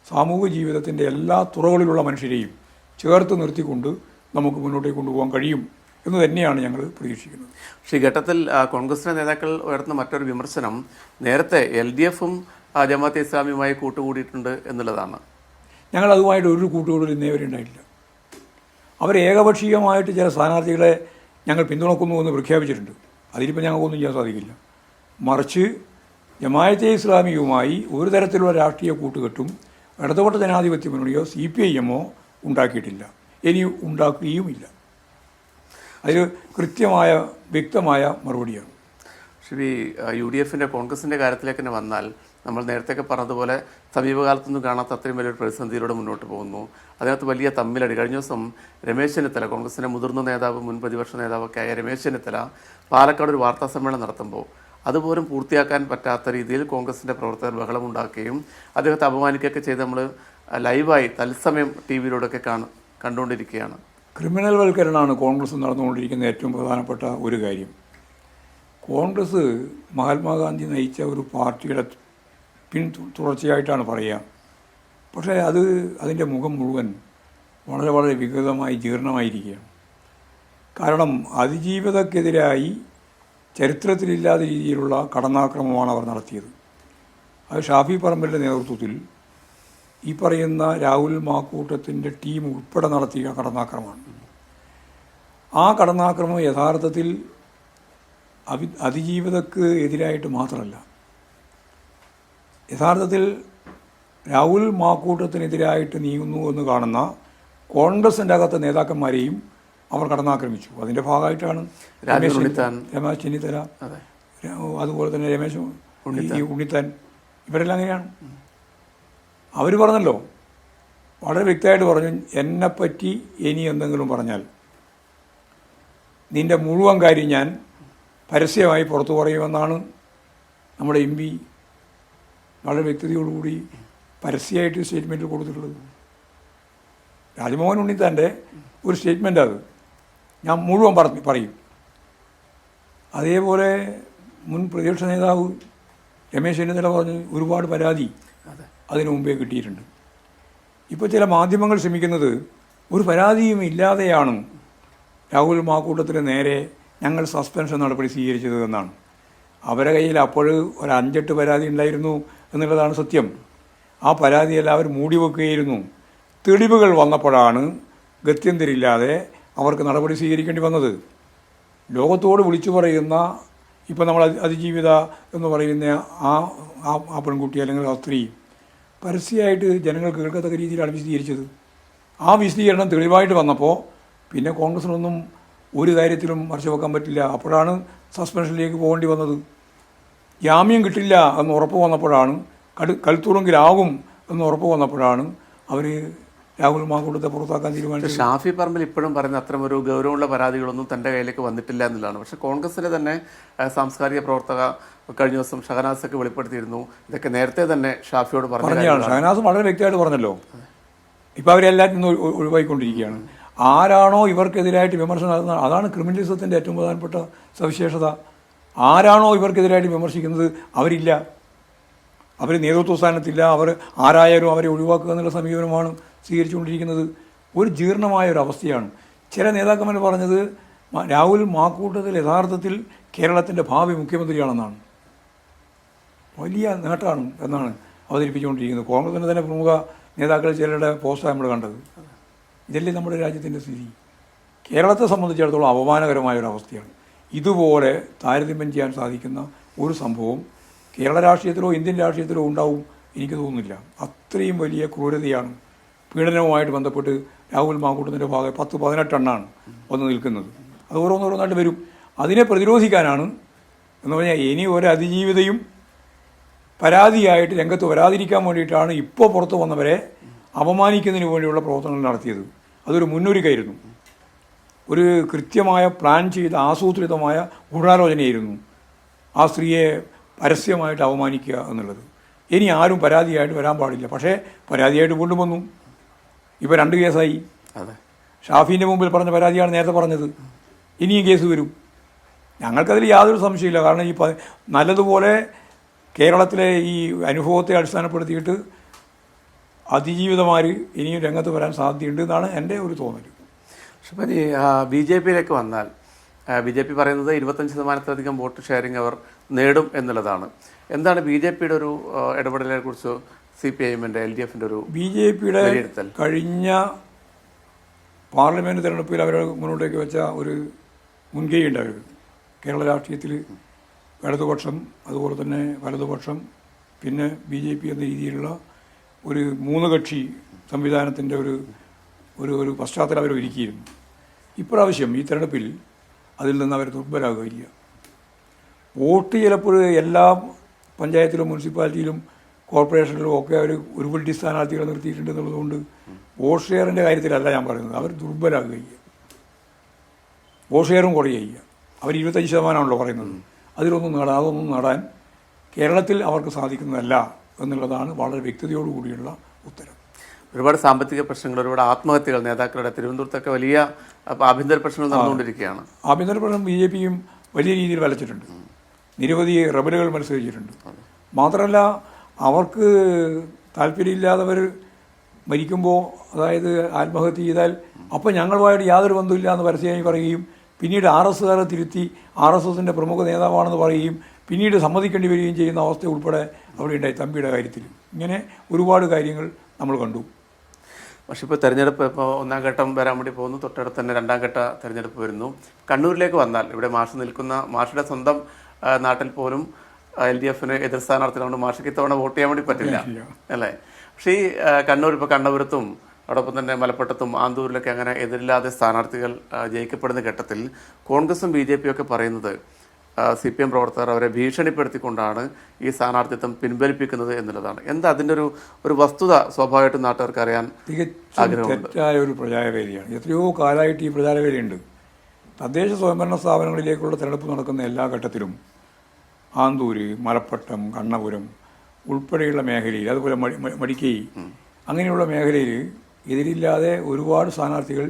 സാമൂഹിക ജീവിതത്തിൻ്റെ എല്ലാ തുറകളിലുള്ള മനുഷ്യരെയും ചേർത്ത് നിർത്തിക്കൊണ്ട് നമുക്ക് മുന്നോട്ടേക്ക് കൊണ്ടുപോകാൻ കഴിയും എന്ന് തന്നെയാണ് ഞങ്ങൾ പ്രതീക്ഷിക്കുന്നത്. പക്ഷേ ഈ ഘട്ടത്തിൽ കോൺഗ്രസിലെ നേതാക്കൾ ഉയർത്തുന്ന മറ്റൊരു വിമർശനം നേരത്തെ LDFും ജമാഅത്തെ ഇസ്ലാമിയുമായി കൂട്ടുകൂടിയിട്ടുണ്ട് എന്നുള്ളതാണ്. ഞങ്ങൾ അതുമായിട്ട് ഒരു കൂട്ടുകൂടൽ ഇന്നേ വരെ ഉണ്ടായിട്ടില്ല. അവർ ഏകപക്ഷീയമായിട്ട് ചില സ്ഥാനാർത്ഥികളെ ഞങ്ങൾ പിന്തുണക്കുന്നു എന്ന് പ്രഖ്യാപിച്ചിട്ടുണ്ട്. അതിലിപ്പോൾ ഞങ്ങൾക്കൊന്നും ചെയ്യാൻ സാധിക്കില്ല. മറിച്ച് ജമാഅത്തെ ഇസ്ലാമിയുമായി ഒരു തരത്തിലുള്ള രാഷ്ട്രീയ കൂട്ടുകെട്ടും ഇടതുപക്ഷ ജനാധിപത്യ മുന്നണിയോ CPIMോ ഉണ്ടാക്കിയിട്ടില്ല, ഇനി ഉണ്ടാക്കുകയുമില്ല. അതിൽ കൃത്യമായ വ്യക്തമായ മറുപടിയാണ്. UDFന്റെ കോൺഗ്രസിൻ്റെ കാര്യത്തിലേക്ക് തന്നെ വന്നാൽ നമ്മൾ നേരത്തെയൊക്കെ പറഞ്ഞതുപോലെ സമീപകാലത്തൊന്നും കാണാത്ത അത്രയും വലിയൊരു പ്രതിസന്ധിയിലൂടെ മുന്നോട്ട് പോകുന്നു. അതിനകത്ത് വലിയ തമ്മിലടി. കഴിഞ്ഞ ദിവസം രമേശ് ചെന്നിത്തല, കോൺഗ്രസിൻ്റെ മുതിർന്ന നേതാവ്, മുൻ പ്രതിപക്ഷ നേതാവൊക്കെ ആയ രമേശ് ചെന്നിത്തല പാലക്കാട് ഒരു വാർത്താ സമ്മേളനം നടത്തുമ്പോൾ അതുപോലും പൂർത്തിയാക്കാൻ പറ്റാത്ത രീതിയിൽ കോൺഗ്രസിൻ്റെ പ്രവർത്തകർ ബഹളമുണ്ടാക്കുകയും അദ്ദേഹത്തെ അപമാനിക്കുകയൊക്കെ ചെയ്ത് നമ്മൾ ലൈവായി തത്സമയം ടി വിയിലൂടെയൊക്കെ കണ്ടുകൊണ്ടിരിക്കുകയാണ്. ക്രിമിനൽ വൽക്കരണമാണ് കോൺഗ്രസ് നടന്നുകൊണ്ടിരിക്കുന്ന ഏറ്റവും പ്രധാനപ്പെട്ട ഒരു കാര്യം. കോൺഗ്രസ് മഹാത്മാഗാന്ധി നയിച്ച ഒരു പാർട്ടിയുടെ തുടർച്ചയായിട്ടാണ് പറയുക. പക്ഷേ അതിൻ്റെ മുഖം മുഴുവൻ വളരെ വളരെ വികൃതമായി ജീർണമായിരിക്കുകയാണ്. കാരണം അതിജീവിതക്കെതിരായി ചരിത്രത്തിലില്ലാത്ത രീതിയിലുള്ള കടന്നാക്രമണമാണ് അവർ നടത്തിയത്. അത് ഷാഫി പറമ്പലിൻ്റെ നേതൃത്വത്തിൽ ഈ പറയുന്ന രാഹുൽ മാക്കൂട്ടത്തിൻ്റെ ടീം ഉൾപ്പെടെ നടത്തിയ കടന്നാക്രമണമാണ്. ആ കടന്നാക്രമണം യഥാർത്ഥത്തിൽ അതിജീവിതക്ക് എതിരായിട്ട് മാത്രമല്ല, യഥാർത്ഥത്തിൽ രാഹുൽ മാക്കൂട്ടത്തിനെതിരായിട്ട് നീങ്ങുന്നു എന്ന് കാണുന്ന കോൺഗ്രസിൻ്റെ അകത്തെ നേതാക്കന്മാരെയും അവർ കടന്നാക്രമിച്ചു. അതിൻ്റെ ഭാഗമായിട്ടാണ് രമേശ് ചെന്നിത്തല, അതുപോലെ തന്നെ രമേശ് ഉണ്ണിത്താൻ, ഇവരെല്ലാം അങ്ങനെയാണ്. അവർ പറഞ്ഞല്ലോ, വളരെ വ്യക്തമായിട്ട് പറഞ്ഞു, എന്നെപ്പറ്റി ഇനി എന്തെങ്കിലും പറഞ്ഞാൽ നിൻ്റെ മുഴുവൻ കാര്യം ഞാൻ പരസ്യമായി പുറത്തു പറയുമെന്നാണ് നമ്മുടെ എം പി വളരെ വ്യക്തതയോടുകൂടി പരസ്യമായിട്ട് സ്റ്റേറ്റ്മെൻറ്റ് കൊടുത്തിട്ടുള്ളത്. രാജ്മോഹൻ ഉണ്ണിത്താൻ്റെ ഒരു സ്റ്റേറ്റ്മെൻ്റ് അത്, ഞാൻ മുഴുവൻ പറയും. അതേപോലെ മുൻ പ്രതിപക്ഷ നേതാവ് രമേശ് ചെന്നിത്തല പറഞ്ഞ് ഒരുപാട് പരാതി അതിനു മുമ്പേ കിട്ടിയിട്ടുണ്ട്. ഇപ്പോൾ ചില മാധ്യമങ്ങൾ ശ്രമിക്കുന്നത് ഒരു പരാതിയും ഇല്ലാതെയാണ് രാഹുൽ മാക്കൂട്ടത്തിന് നേരെ ഞങ്ങൾ സസ്പെൻഷൻ നടപടി സ്വീകരിച്ചത് എന്നാണ്. അവരുടെ കയ്യിൽ അപ്പോൾ ഒരു 5-8 പരാതി ഉണ്ടായിരുന്നു എന്നുള്ളതാണ് സത്യം. ആ പരാതി എല്ലാവരും മൂടി വെക്കുകയായിരുന്നു. തെളിവുകൾ വന്നപ്പോഴാണ് ഗത്യന്തരില്ലാതെ അവർക്ക് നടപടി സ്വീകരിക്കേണ്ടി വന്നത്. ലോകത്തോട് വിളിച്ചു പറയുന്ന, ഇപ്പം നമ്മൾ അതിജീവിത എന്ന് പറയുന്ന ആ പെൺകുട്ടി അല്ലെങ്കിൽ ആ സ്ത്രീ പരസ്യമായിട്ട് ജനങ്ങൾ കേൾക്കത്തക്ക രീതിയിലാണ് വിശദീകരിച്ചത്. ആ വിശദീകരണം തെളിവായിട്ട് വന്നപ്പോൾ പിന്നെ കോൺഗ്രസിനൊന്നും ഒരു കാര്യത്തിലും മറച്ചു വെക്കാൻ പറ്റില്ല. അപ്പോഴാണ് സസ്പെൻഷനിലേക്ക് പോകേണ്ടി വന്നത്. ജാമ്യം കിട്ടില്ല എന്ന് ഉറപ്പ് വന്നപ്പോഴാണ്, കൽത്തുറുങ്കിലാകും എന്ന് ഉറപ്പ് വന്നപ്പോഴാണ് അവർ രാഹുൽ മാക്കൂട്ടത്തെ പുറത്താക്കാൻ തീരുമാനിച്ചത്. ഷാഫി പറമ്പിൽ ഇപ്പോഴും പറയുന്ന അത്തരം ഒരു ഗൗരവമുള്ള പരാതികളൊന്നും തൻ്റെ കയ്യിലേക്ക് വന്നിട്ടില്ല എന്നുള്ളതാണ്. പക്ഷേ കോൺഗ്രസിലെ തന്നെ സാംസ്കാരിക പ്രവർത്തക കഴിഞ്ഞ ദിവസം ഷഹനാസൊക്കെ വെളിപ്പെടുത്തിയിരുന്നു. ഇതൊക്കെ നേരത്തെ തന്നെ ഷാഫിയോട് പറഞ്ഞതാണ്. ഷഹനാസ് വളരെ വ്യക്തമായിട്ട് പറഞ്ഞല്ലോ. ഇപ്പോൾ അവരെല്ലാറ്റിൽ നിന്ന് ഒഴിവായിക്കൊണ്ടിരിക്കുകയാണ്. ആരാണോ ഇവർക്കെതിരായിട്ട് വിമർശനം നടത്തുന്നത്, അതാണ് ക്രിമിനലിസത്തിൻ്റെ ഏറ്റവും പ്രധാനപ്പെട്ട സവിശേഷത. ആരാണോ ഇവർക്കെതിരായിട്ട് വിമർശിക്കുന്നത് അവരില്ല, അവർ നേതൃത്വ സ്ഥാനത്തില്ല, അവർ ആരായാലും അവരെ ഒഴിവാക്കുക എന്നുള്ള സമീപനമാണ് സ്വീകരിച്ചുകൊണ്ടിരിക്കുന്നത്. ഒരു ജീർണമായ ഒരു അവസ്ഥയാണ്. ചില നേതാക്കന്മാർ പറഞ്ഞത് രാഹുൽ മാക്കൂട്ടത്തിൽ യഥാർത്ഥത്തിൽ കേരളത്തിൻ്റെ ഭാവി മുഖ്യമന്ത്രിയാണെന്നാണ്. വലിയ നേട്ടമാണ് എന്നാണ് അവതരിപ്പിച്ചുകൊണ്ടിരിക്കുന്നത്. കോൺഗ്രസിൻ്റെ തന്നെ പ്രമുഖ നേതാക്കൾ ചിലരുടെ പോസ്റ്റാണ് നമ്മൾ കണ്ടത്. ഇതല്ലേ നമ്മുടെ രാജ്യത്തിൻ്റെ സ്ഥിതി. കേരളത്തെ സംബന്ധിച്ചിടത്തോളം അപമാനകരമായൊരവസ്ഥയാണ്. ഇതുപോലെ താരതമ്യം ചെയ്യാൻ സാധിക്കുന്ന ഒരു സംഭവം കേരള രാഷ്ട്രീയത്തിലോ ഇന്ത്യൻ രാഷ്ട്രീയത്തിലോ ഉണ്ടാവും എനിക്ക് തോന്നുന്നില്ല. അത്രയും വലിയ ക്രൂരതയാണ് പീഡനവുമായിട്ട് ബന്ധപ്പെട്ട് രാഹുൽ മാക്കൂട്ടത്തിൻ്റെ ഭാഗം 10-18 എണ്ണാണ് വന്ന് നിൽക്കുന്നത്. അത് ഓരോന്നോരോന്നായിട്ട് വരും. അതിനെ പ്രതിരോധിക്കാനാണ് എന്ന് പറഞ്ഞാൽ ഇനി ഒരു അതിജീവിതയും പരാതിയായിട്ട് രംഗത്ത് വരാതിരിക്കാൻ വേണ്ടിയിട്ടാണ് ഇപ്പോൾ പുറത്തു വന്നവരെ അപമാനിക്കുന്നതിന് വേണ്ടിയുള്ള പ്രവർത്തനങ്ങൾ നടത്തിയത്. അതൊരു മുന്നൊരുക്കായിരുന്നു. ഒരു കൃത്യമായ പ്ലാൻ ചെയ്ത ആസൂത്രിതമായ ഗൂഢാലോചനയായിരുന്നു ആ സ്ത്രീയെ പരസ്യമായിട്ട് അപമാനിക്കുക എന്നുള്ളത്. ഇനി ആരും പരാതിയായിട്ട് വരാൻ പാടില്ല. പക്ഷേ പരാതിയായിട്ട് വീണ്ടും വന്നു. ഇപ്പോൾ 2 കേസായി. ഷാഫീൻ്റെ മുമ്പിൽ പറഞ്ഞ പരാതിയാണ് നേരത്തെ പറഞ്ഞത്. ഇനിയും കേസ് വരും. ഞങ്ങൾക്കതിൽ യാതൊരു സംശയമില്ല. കാരണം ഈ നല്ലതുപോലെ കേരളത്തിലെ ഈ അനുഭവത്തെ അടിസ്ഥാനപ്പെടുത്തിയിട്ട് അതിജീവിതമാർ ഇനിയും രംഗത്ത് വരാൻ സാധ്യതയുണ്ട് എന്നാണ് എൻ്റെ ഒരു തോന്നൽ. പക്ഷേ ഇപ്പം ഈ BJP-യിലേക്ക് വന്നാൽ BJP പറയുന്നത് 25% വോട്ട് ഷെയറിങ് അവർ നേടും എന്നുള്ളതാണ്. എന്താണ് BJP-യുടെ ഒരു ഇടപെടലിനെ കുറിച്ച് CPIM-ൻ്റെ LDF-ൻ്റെ ഒരു BJP-യുടെ കഴിഞ്ഞ പാർലമെൻറ്റ് തിരഞ്ഞെടുപ്പിൽ അവർ മുന്നോട്ടേക്ക് വെച്ച ഒരു മുൻകൈ ഉണ്ട് അവർക്ക്. കേരള രാഷ്ട്രീയത്തിൽ ഇടതുപക്ഷം, അതുപോലെ തന്നെ വലതുപക്ഷം, പിന്നെ BJP എന്ന രീതിയിലുള്ള ഒരു 3 കക്ഷി സംവിധാനത്തിൻ്റെ ഒരു പശ്ചാത്തലം അവർ ഒരുക്കിയിരുന്നു. ഇപ്രാവശ്യം ഈ തെരഞ്ഞെടുപ്പിൽ അതിൽ നിന്ന് അവർ ദുർബലരാകുകയില്ല. വോട്ട് ചിലപ്പോൾ എല്ലാ പഞ്ചായത്തിലും മുനിസിപ്പാലിറ്റിയിലും കോർപ്പറേഷനിലും ഒക്കെ അവർ ഒരു പിടി സ്ഥാനാർത്ഥികളെ നിർത്തിയിട്ടുണ്ട് എന്നുള്ളതുകൊണ്ട് വോട്ട് ഷെയറിൻ്റെ കാര്യത്തിലല്ല ഞാൻ പറയുന്നത്. അവർ ദുർബലമാകുക, വോട്ട് ഷെയറും കുറയുക. അവർ 25% പറയുന്നത്. അതൊന്നും നേടാൻ കേരളത്തിൽ അവർക്ക് സാധിക്കുന്നതല്ല എന്നുള്ളതാണ് വളരെ വ്യക്തതയോടുകൂടിയുള്ള ഉത്തരം. ഒരുപാട് സാമ്പത്തിക പ്രശ്നങ്ങൾ, ഒരുപാട് ആത്മഹത്യകൾ നേതാക്കളുടെ തിരുവനന്തപുരത്തൊക്കെ വലിയ ആഭ്യന്തര പ്രശ്നങ്ങൾ നടന്നുകൊണ്ടിരിക്കുകയാണ്. ആഭ്യന്തര പ്രശ്നം BJPയും വലിയ രീതിയിൽ വലച്ചിട്ടുണ്ട്. നിരവധി റബലുകൾ മത്സരിച്ചിട്ടുണ്ട്. മാത്രമല്ല അവർക്ക് താല്പര്യമില്ലാത്തവർ മരിക്കുമ്പോൾ, അതായത് ആത്മഹത്യ ചെയ്താൽ അപ്പോൾ ഞങ്ങളുമായിട്ട് യാതൊരു ബന്ധമില്ല എന്ന് പരസ്യമായി പറയുകയും പിന്നീട് RSകാരെ തിരുത്തി RSSൻ്റെ പ്രമുഖ നേതാവാണെന്ന് പറയുകയും പിന്നീട് സമ്മതിക്കേണ്ടി വരികയും ചെയ്യുന്ന അവസ്ഥ ഉൾപ്പെടെ അവിടെ ഉണ്ടായി തമ്പിയുടെ കാര്യത്തിൽ. ഇങ്ങനെ ഒരുപാട് കാര്യങ്ങൾ നമ്മൾ കണ്ടു. പക്ഷേ ഇപ്പോൾ തെരഞ്ഞെടുപ്പ് ഇപ്പോൾ 1ാം ഘട്ടം വരാൻ വേണ്ടി പോകുന്നു, തൊട്ടടുത്ത് തന്നെ 2ാം ഘട്ട തെരഞ്ഞെടുപ്പ് വരുന്നു. കണ്ണൂരിലേക്ക് വന്നാൽ ഇവിടെ മാഷ് നിൽക്കുന്ന മാഷിയുടെ സ്വന്തം നാട്ടിൽ പോലും LDFന് എതിർ സ്ഥാനാർത്ഥികളുണ്ട്. മാഷിക്ക് ഇത്തവണ വോട്ട് ചെയ്യാൻ വേണ്ടി പറ്റില്ല അല്ലേ? പക്ഷേ ഈ കണ്ണൂർ ഇപ്പോൾ കണ്ണപുരത്തും അതോടൊപ്പം തന്നെ മലപ്പുറത്തും ആന്തൂരിലൊക്കെ അങ്ങനെ എതിരില്ലാതെ സ്ഥാനാർത്ഥികൾ ജയിക്കപ്പെടുന്ന ഘട്ടത്തിൽ കോൺഗ്രസും BJPയും ഒക്കെ പറയുന്നത് CPM പ്രവർത്തകർ അവരെ ഭീഷണിപ്പെടുത്തിക്കൊണ്ടാണ് ഈ സ്ഥാനാർത്ഥിത്വം പിൻവലിപ്പിക്കുന്നത് എന്നുള്ളതാണ്. എന്താ അതിൻ്റെ ഒരു വസ്തുത സ്വാഭാവികമായിട്ടും നാട്ടുകാർക്ക് അറിയാൻ ആഗ്രഹമുണ്ട്. തെറ്റായ ഒരു പ്രചാരവേദിയാണ്. എത്രയോ കാലമായിട്ട് ഈ പ്രചാരവേദിയുണ്ട്. തദ്ദേശ സ്വയംഭരണ സ്ഥാപനങ്ങളിലേക്കുള്ള തിരഞ്ഞെടുപ്പ് നടക്കുന്ന എല്ലാ ഘട്ടത്തിലും ആന്തൂര്, മലപ്പട്ടം, കണ്ണപുരം ഉൾപ്പെടെയുള്ള മേഖലയിൽ, അതുപോലെ മടിക്കൈ അങ്ങനെയുള്ള മേഖലയിൽ എതിരില്ലാതെ ഒരുപാട് സ്ഥാനാർത്ഥികൾ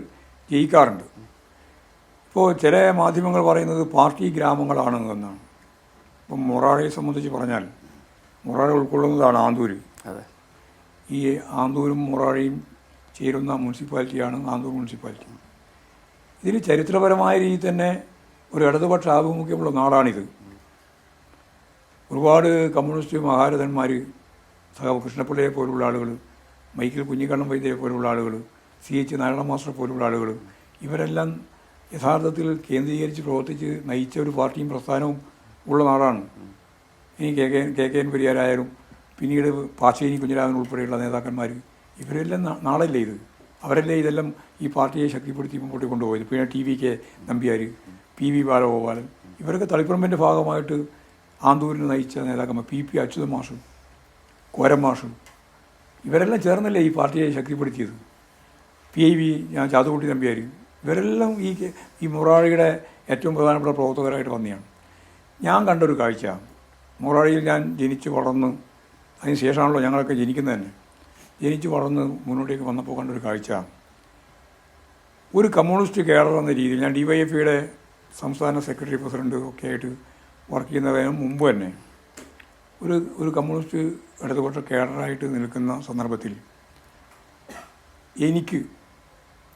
ജയിക്കാറുണ്ട്. ഇപ്പോൾ ചില മാധ്യമങ്ങൾ പറയുന്നത് പാർട്ടി ഗ്രാമങ്ങളാണ് എന്നാണ്. ഇപ്പം മൊറാഴയെ സംബന്ധിച്ച് പറഞ്ഞാൽ മൊറാഴ ഉൾക്കൊള്ളുന്നതാണ് ആന്തൂര്. ഈ ആന്തൂരും മൊറാഴയും ചേരുന്ന മുനിസിപ്പാലിറ്റിയാണ് ആന്തൂർ മുനിസിപ്പാലിറ്റി. ഇതിൽ ചരിത്രപരമായ രീതിയിൽ തന്നെ ഒരു ഇടതുപക്ഷ ആഭിമുഖ്യമുള്ള നാടാണിത്. ഒരുപാട് കമ്മ്യൂണിസ്റ്റ് മഹാരഥന്മാർ, കൃഷ്ണപിള്ളയെ പോലുള്ള ആളുകൾ, മൈക്കിൾ കുഞ്ഞിക്കണ്ണൻ വൈദ്യരെ പോലുള്ള ആളുകൾ, CH നാരായണ മാസ്റ്റർ പോലുള്ള ആളുകൾ, ഇവരെല്ലാം യഥാർത്ഥത്തിൽ കേന്ദ്രീകരിച്ച് പ്രവർത്തിച്ച് നയിച്ച ഒരു പാർട്ടിയും പ്രസ്ഥാനവും ഉള്ള നാടാണ്. ഇനി KN പെരിയാരായാലും പിന്നീട് പാച്ചേനി കുഞ്ഞിരാമൻ ഉൾപ്പെടെയുള്ള നേതാക്കന്മാർ, ഇവരെല്ലാം നാടല്ലേ ഇത്. അവരല്ലേ ഇതെല്ലാം ഈ പാർട്ടിയെ ശക്തിപ്പെടുത്തി മുമ്പോട്ട് കൊണ്ടുപോയത്. പിന്നെ TVK നമ്പ്യാർ, PV ബാലഗോപാലൻ, ഇവരൊക്കെ തളിപ്പറമ്പിൻ്റെ ഭാഗമായിട്ട് ആന്തൂരിന് നയിച്ച നേതാക്കന്മാർ, PP അച്യുതൻ മാഷ്, കോരം മാഷ്, ഇവരെല്ലാം ചേർന്നല്ലേ ഈ പാർട്ടിയെ ശക്തിപ്പെടുത്തിയത്. PIV ചാത്തുകുട്ടി നമ്പ്യാർ, ഇവരെല്ലാം ഈ മൊറാഴിയുടെ ഏറ്റവും പ്രധാനപ്പെട്ട പ്രവർത്തകരായിട്ട് വന്നെയാണ്. ഞാൻ കണ്ടൊരു കാഴ്ച, മൊറാഴിയിൽ ഞാൻ ജനിച്ച് വളർന്ന്, അതിന് ശേഷമാണല്ലോ ഞങ്ങളൊക്കെ ജനിക്കുന്നത് തന്നെ, ജനിച്ച് വളർന്ന് മുന്നോട്ടേക്ക് വന്നപ്പോൾ കണ്ടൊരു കാഴ്ച, ഒരു കമ്മ്യൂണിസ്റ്റ് കേഡർ എന്ന രീതിയിൽ, ഞാൻ DYFയുടെ സംസ്ഥാന സെക്രട്ടറി പ്രസിഡന്റ് ഒക്കെ ആയിട്ട് വർക്ക് ചെയ്യുന്നതിന് മുമ്പ് തന്നെ ഒരു കമ്മ്യൂണിസ്റ്റ് ഇടതുപക്ഷ കേഡറായിട്ട് നിൽക്കുന്ന സന്ദർഭത്തിൽ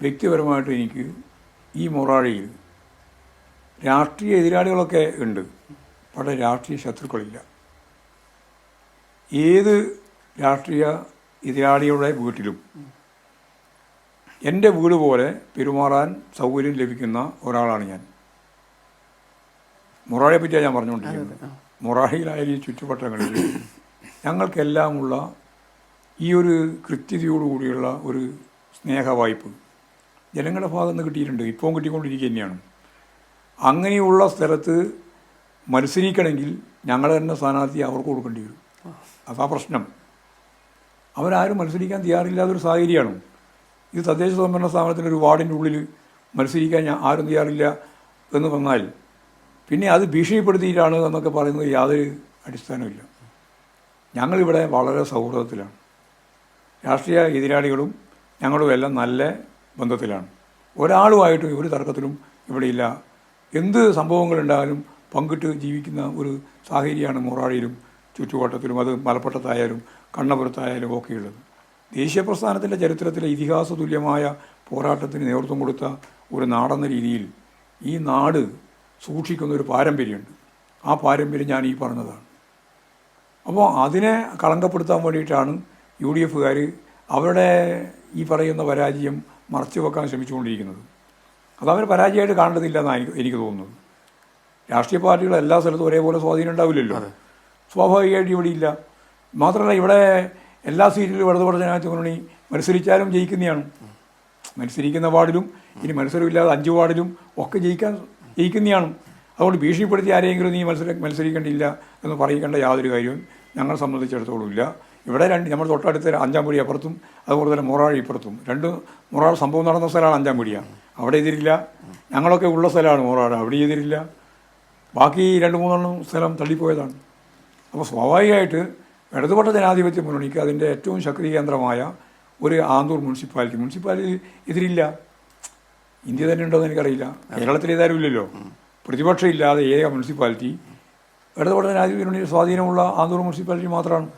വ്യക്തിപരമായിട്ട് എനിക്ക് ഈ മൊറാഴിയിൽ രാഷ്ട്രീയ എതിരാളികളൊക്കെ ഉണ്ട്, പക്ഷേ രാഷ്ട്രീയ ശത്രുക്കളില്ല. ഏത് രാഷ്ട്രീയ എതിരാളിയുടെ വീട്ടിലും എൻ്റെ വീട് പോലെ പെരുമാറാൻ സൗകര്യം ലഭിക്കുന്ന ഒരാളാണ് ഞാൻ. മൊറാഴിയെ പറ്റിയാണ് ഞാൻ പറഞ്ഞുകൊണ്ടിരിക്കുന്നത്. മൊറാഴിയിലായാലും ഈ ചുറ്റുവട്ടങ്ങളിൽ ഞങ്ങൾക്കെല്ലാമുള്ള ഈ ഒരു കൃത്യതയോടുകൂടിയുള്ള ഒരു സ്നേഹവായ്പ് ജനങ്ങളുടെ ഭാഗത്ത് നിന്ന് കിട്ടിയിട്ടുണ്ട്, ഇപ്പം കിട്ടിക്കൊണ്ടിരിക്കുക തന്നെയാണ്. അങ്ങനെയുള്ള സ്ഥലത്ത് മത്സരിക്കണമെങ്കിൽ ഞങ്ങൾ തന്നെ സ്ഥാനാർത്ഥി അവർക്ക് കൊടുക്കേണ്ടി വരും. അതാ പ്രശ്നം. അവരാരും മത്സരിക്കാൻ തയ്യാറില്ലാത്തൊരു സാഹചര്യമാണ്. ഇത് തദ്ദേശ സ്വയംഭരണ സ്ഥാപനത്തിൻ്റെ ഒരു വാർഡിൻ്റെ ഉള്ളിൽ മത്സരിക്കാൻ ആരും തയ്യാറില്ല എന്ന് വന്നാൽ പിന്നെ അത് ഭീഷണിപ്പെടുത്തിയിട്ടാണ് എന്നൊക്കെ പറയുന്നത് യാതൊരു അടിസ്ഥാനമില്ല. ഞങ്ങളിവിടെ വളരെ സൗഹൃദത്തിലാണ്. രാഷ്ട്രീയ എതിരാളികളും ഞങ്ങളും എല്ലാം നല്ല ബന്ധത്തിലാണ്. ഒരാളുമായിട്ടും ഒരു തർക്കത്തിലും ഇവിടെയില്ല. എന്ത് സംഭവങ്ങളുണ്ടായാലും പങ്കിട്ട് ജീവിക്കുന്ന ഒരു സാഹചര്യമാണ് മൊറാഴിയിലും ചുറ്റുവട്ടത്തിലും, അത് മലപ്പുറത്തായാലും കണ്ണപുരത്തായാലും ഒക്കെയുള്ളത്. ദേശീയ പ്രസ്ഥാനത്തിൻ്റെ ചരിത്രത്തിലെ ഇതിഹാസ തുല്യമായ പോരാട്ടത്തിന് നേതൃത്വം കൊടുത്ത ഒരു നാടെന്ന രീതിയിൽ ഈ നാട് സൂക്ഷിക്കുന്ന ഒരു പാരമ്പര്യമുണ്ട്. ആ പാരമ്പര്യം ഞാൻ ഈ പറഞ്ഞതാണ്. അപ്പോൾ അതിനെ കളങ്കപ്പെടുത്താൻ വേണ്ടിയിട്ടാണ് UDFകാർ അവരുടെ ഈ പറയുന്ന പരാജയം മറച്ചു വെക്കാൻ ശ്രമിച്ചുകൊണ്ടിരിക്കുന്നത്. അതവർ പരാജയമായിട്ട് കാണേണ്ടതില്ല എന്നാണ് എനിക്ക് തോന്നുന്നത്. രാഷ്ട്രീയ പാർട്ടികൾ എല്ലാ സ്ഥലത്തും ഒരേപോലെ സ്വാധീനം ഉണ്ടാവില്ലല്ലോ. സ്വാഭാവികമായിട്ട് ഇവിടെ ഇല്ല. മാത്രമല്ല ഇവിടെ എല്ലാ സീറ്റിലും ഇടതുപക്ഷ ജനാധിപത്യ മുന്നണി മത്സരിച്ചാലും ജയിക്കുന്നതാണ്. മത്സരിക്കുന്ന വാർഡിലും ഇനി മത്സരമില്ലാതെ 5 വാർഡിലും ഒക്കെ ജയിക്കുന്നതാണ്. അതുകൊണ്ട് ഭീഷണിപ്പെടുത്തി ആരെങ്കിലും നീ മത്സരിക്കേണ്ടിയില്ല എന്ന് പറയിക്കേണ്ട യാതൊരു കാര്യവും ഞങ്ങളെ സംബന്ധിച്ചിടത്തോളം ഇല്ല. ഇവിടെ നമ്മുടെ തൊട്ടടുത്ത് അഞ്ചാമ്പുഴി അപ്പുറത്തും അതുപോലെ തന്നെ മൊറാഴി ഇപ്പുറത്തും മൊറാൾ സംഭവം നടന്ന സ്ഥലമാണ് അഞ്ചാമ്പുഴിയാണ്. അവിടെ എതിരില്ല. ഞങ്ങളൊക്കെ ഉള്ള സ്ഥലമാണ് മൊറാട്, അവിടെ എതിരില്ല. ബാക്കി 2-3 സ്ഥലം തള്ളിപ്പോയതാണ്. അപ്പോൾ സ്വാഭാവികമായിട്ട് ഇടതുപക്ഷ ജനാധിപത്യ മുന്നണിക്ക് അതിൻ്റെ ഏറ്റവും ശക്തി കേന്ദ്രമായ ഒരു ആന്തൂർ മുനിസിപ്പാലിറ്റി എതിരില്ല. ഇന്ത്യ തന്നെ ഉണ്ടോയെന്ന് എനിക്കറിയില്ല. കേരളത്തിൽ ഏതായാലും ഇല്ലല്ലോ. പ്രതിപക്ഷം ഇല്ലാതെ ഏക മുനിസിപ്പാലിറ്റി ഇടതുപക്ഷ ജനാധിപത്യ മുന്നണിയുടെ സ്വാധീനമുള്ള ആന്തൂർ മുനിസിപ്പാലിറ്റി മാത്രമാണ്.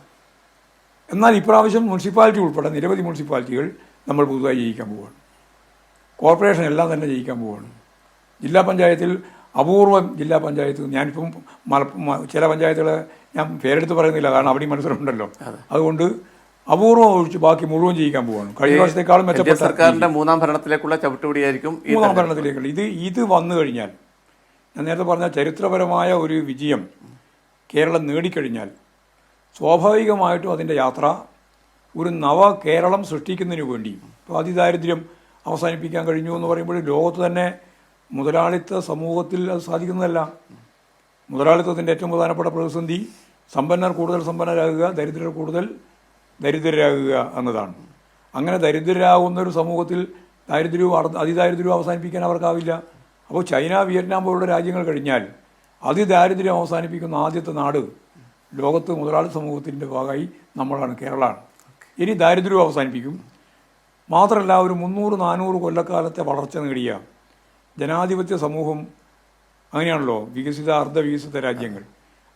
എന്നാൽ ഇപ്രാവശ്യം മുനിസിപ്പാലിറ്റി ഉൾപ്പെടെ നിരവധി മുനിസിപ്പാലിറ്റികൾ നമ്മൾ പുതുതായി ജയിക്കാൻ പോവുകയാണ്. കോർപ്പറേഷൻ എല്ലാം തന്നെ ജയിക്കാൻ പോവുകയാണ്. ജില്ലാ പഞ്ചായത്തിൽ അപൂർവം ജില്ലാ പഞ്ചായത്ത്, ഞാനിപ്പം ചില പഞ്ചായത്തുകളെ ഞാൻ പേരെടുത്ത് പറയുന്നില്ല, കാരണം അവിടെയും മത്സരമുണ്ടല്ലോ. അതുകൊണ്ട് അപൂർവം ഒഴിച്ച് ബാക്കി മുഴുവൻ ജയിക്കാൻ പോവുകയാണ്. കഴിഞ്ഞ വർഷത്തെക്കാളും മെച്ചപ്പെട്ട സർക്കാരിന്റെ മൂന്നാം ഭരണത്തിലേക്കുള്ള ചവിട്ടുപടിയായിരിക്കും. മൂന്നാം ഭരണത്തിലേക്കുള്ള ഇത് വന്നു കഴിഞ്ഞാൽ, ഞാൻ നേരത്തെ പറഞ്ഞ ചരിത്രപരമായ ഒരു വിജയം കേരളം നേടിക്കഴിഞ്ഞാൽ സ്വാഭാവികമായിട്ടും അതിൻ്റെ യാത്ര ഒരു നവ കേരളം സൃഷ്ടിക്കുന്നതിന് വേണ്ടി, ഇപ്പോൾ അതിദാരിദ്ര്യം അവസാനിപ്പിക്കാൻ കഴിഞ്ഞു എന്ന് പറയുമ്പോൾ ലോകത്ത് തന്നെ മുതലാളിത്ത സമൂഹത്തിൽ അത് സാധിക്കുന്നതല്ല. മുതലാളിത്തത്തിൻ്റെ ഏറ്റവും പ്രധാനപ്പെട്ട പ്രതിസന്ധി സമ്പന്നർ കൂടുതൽ സമ്പന്നരാകുക, ദരിദ്രർ കൂടുതൽ ദരിദ്രരാകുക എന്നതാണ്. അങ്ങനെ ദരിദ്രരാകുന്ന ഒരു സമൂഹത്തിൽ ദാരിദ്ര്യവും അതിദാരിദ്ര്യവും അവസാനിപ്പിക്കാൻ അവർക്കാവില്ല. അപ്പോൾ ചൈന, വിയറ്റ്നാം പോലുള്ള രാജ്യങ്ങൾ കഴിഞ്ഞാൽ അതിദാരിദ്ര്യം അവസാനിപ്പിക്കുന്ന ആദ്യത്തെ നാട് ലോകത്ത് മുതലാളി സമൂഹത്തിൻ്റെ ഭാഗമായി നമ്മളാണ്, കേരളമാണ്. ഇനി ദാരിദ്ര്യവും അവസാനിപ്പിക്കും. മാത്രമല്ല, ഒരു 300-400 കൊല്ലക്കാലത്തെ വളർച്ച നേടിയ ജനാധിപത്യ സമൂഹം അങ്ങനെയാണല്ലോ വികസിത അർദ്ധവികസിത രാജ്യങ്ങൾ.